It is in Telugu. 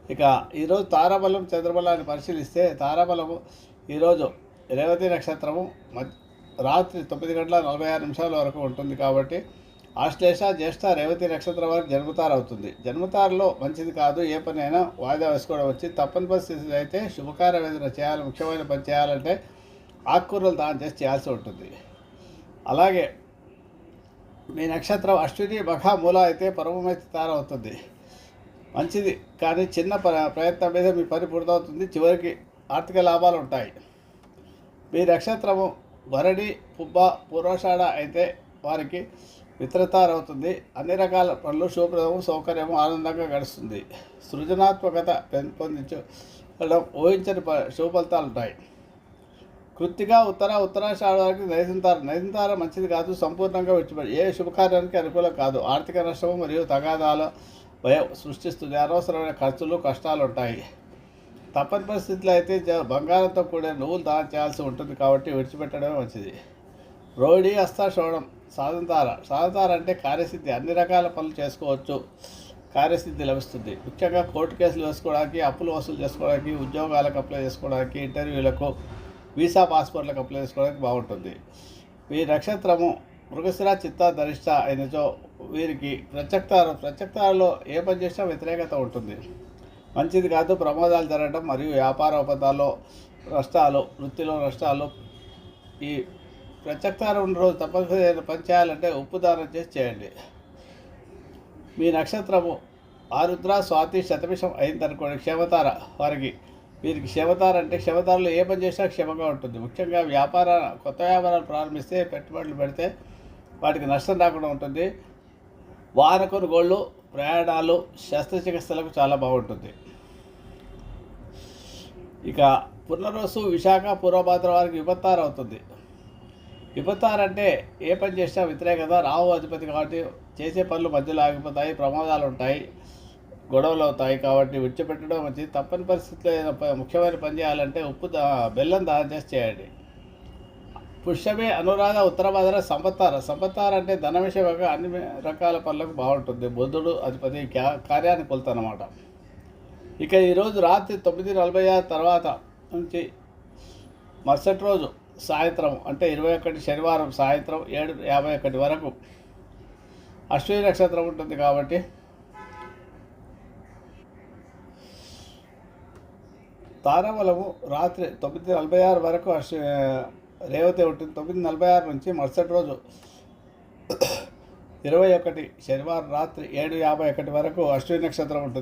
ఇక ఈరోజు తారాబలం చంద్రబలాన్ని పరిశీలిస్తే తారాబలము ఈరోజు రేవతి నక్షత్రము రాత్రి 9 గంటల 46 నిమిషాల వరకు ఉంటుంది. కాబట్టి ఆశ్లేష జ్యేష్ఠ రేవతి నక్షత్రం వారికి జన్మతార అవుతుంది. జన్మతారలో మంచిది కాదు. ఏ పని అయినా వాయిదా వేసుకోవడం వచ్చి తప్పని పరిస్థితి అయితే శుభకార్య వేదన చేయాలి. ముఖ్యమైన పని చేయాలంటే ఆకుకూరలు దానం చేసి చేయాల్సి ఉంటుంది. అలాగే మీ నక్షత్రం అశ్విని మఖ మూల అయితే పరమమైతి తార అవుతుంది. మంచిది, కానీ చిన్న ప్రయత్నం మీద మీ పని పూర్తవుతుంది. చివరికి ఆర్థిక లాభాలు ఉంటాయి. మీ నక్షత్రము భరణి పుబ్బ పూర్వషాఢ అయితే వారికి మిత్రతార అవుతుంది. అన్ని రకాల పనులు శుభప్రదము, సౌకర్యము, ఆనందంగా గడుస్తుంది. సృజనాత్మకత పెంపొందించడం, ఊహించని శుభ ఫలితాలు ఉంటాయి. కృత్తిగా ఉత్తరాషాఢ వారికి నైజంతార మంచిది కాదు. సంపూర్ణంగా విడిచిపెట్టి ఏ శుభకార్యానికి అనుకూలం కాదు. ఆర్థిక నష్టము మరియు తగాదాల భయం సృష్టిస్తుంది. అనవసరమైన ఖర్చులు, కష్టాలు ఉంటాయి. తప్పని పరిస్థితుల్లో అయితే బంగారంతో కూడిన నువ్వులు దానం చేయాల్సి ఉంటుంది. కాబట్టి విడిచిపెట్టడమే మంచిది. రోహిణి హస్త శ్రవణం సాధనతార అంటే కార్యసిద్ధి. అన్ని రకాల పనులు చేసుకోవచ్చు, కార్యసిద్ధి లభిస్తుంది. ముఖ్యంగా కోర్టు కేసులు వేసుకోవడానికి, అప్పులు వసూలు చేసుకోవడానికి, ఉద్యోగాలకు అప్లై చేసుకోవడానికి, ఇంటర్వ్యూలకు, వీసా పాస్పోర్ట్లకు అప్లై చేసుకోవడానికి బాగుంటుంది. ఈ నక్షత్రము మృగశిర చిత్త ధరిష్ట అయినచో వీరికి ప్రత్యక్తారలో ఏ పని చేసినా వ్యతిరేకత ఉంటుంది. మంచిది కాదు. ప్రమాదాలు జరగడం మరియు వ్యాపార ఒప్పందాల్లో నష్టాలు, వృత్తిలో నష్టాలు. ఈ ప్రత్యక్తారం ఉన్న రోజు తప్పనిసరి పని చేయాలంటే ఉప్పు దానం చేసి చేయండి. మీ నక్షత్రము ఆరుద్ర స్వాతి శతభిషం అయిందనుకోండి క్షేమతార వారికి. వీరికి క్షేమతార అంటే క్షేమతారలో ఏ పని చేసినా క్షేమంగా ఉంటుంది. ముఖ్యంగా కొత్త వ్యాపారాలు ప్రారంభిస్తే, పెట్టుబడులు పెడితే వాటికి నష్టం రాకుండా ఉంటుంది. వాహన కొనుగోళ్ళు, ప్రయాణాలు, శస్త్రచికిత్సలకు చాలా బాగుంటుంది. ఇక పునర్వసు విశాఖ పూర్వభాద్ర వారికి విపత్తార అవుతుంది. విపత్తార అంటే ఏ పని చేసినా వ్యతిరేకత. రాహు అధిపతి కాబట్టి చేసే పనులు మధ్యలో ఆగిపోతాయి, ప్రమాదాలు ఉంటాయి, గొడవలు అవుతాయి. కాబట్టి విడిచిపెట్టడం మంచిది. తప్పని పరిస్థితుల్లో ఏదైనా ముఖ్యమైన పని చేయాలంటే బెల్లం దానం చేసి చేయండి. పుష్యమే అనురాధ ఉత్తరభాద్ర సంపత్తార అంటే ధన విషయంగా అన్ని రకాల పనులకు బాగుంటుంది. బుధుడు అధిపతి కార్యాన్ని కొలుతానమాట. ఇక ఈరోజు రాత్రి 9:46 తర్వాత నుంచి మరుసటి రోజు సాయంత్రం అంటే 21 శనివారం సాయంత్రం 7:51 వరకు అశ్విని నక్షత్రం ఉంటుంది. కాబట్టి తారాబలము రాత్రి 9:46 వరకు రేవతి ఉంటుంది. 9:46 నుంచి మరుసటి రోజు 21 శనివారం రాత్రి 7:51 వరకు అశ్విని నక్షత్రం ఉంటుంది.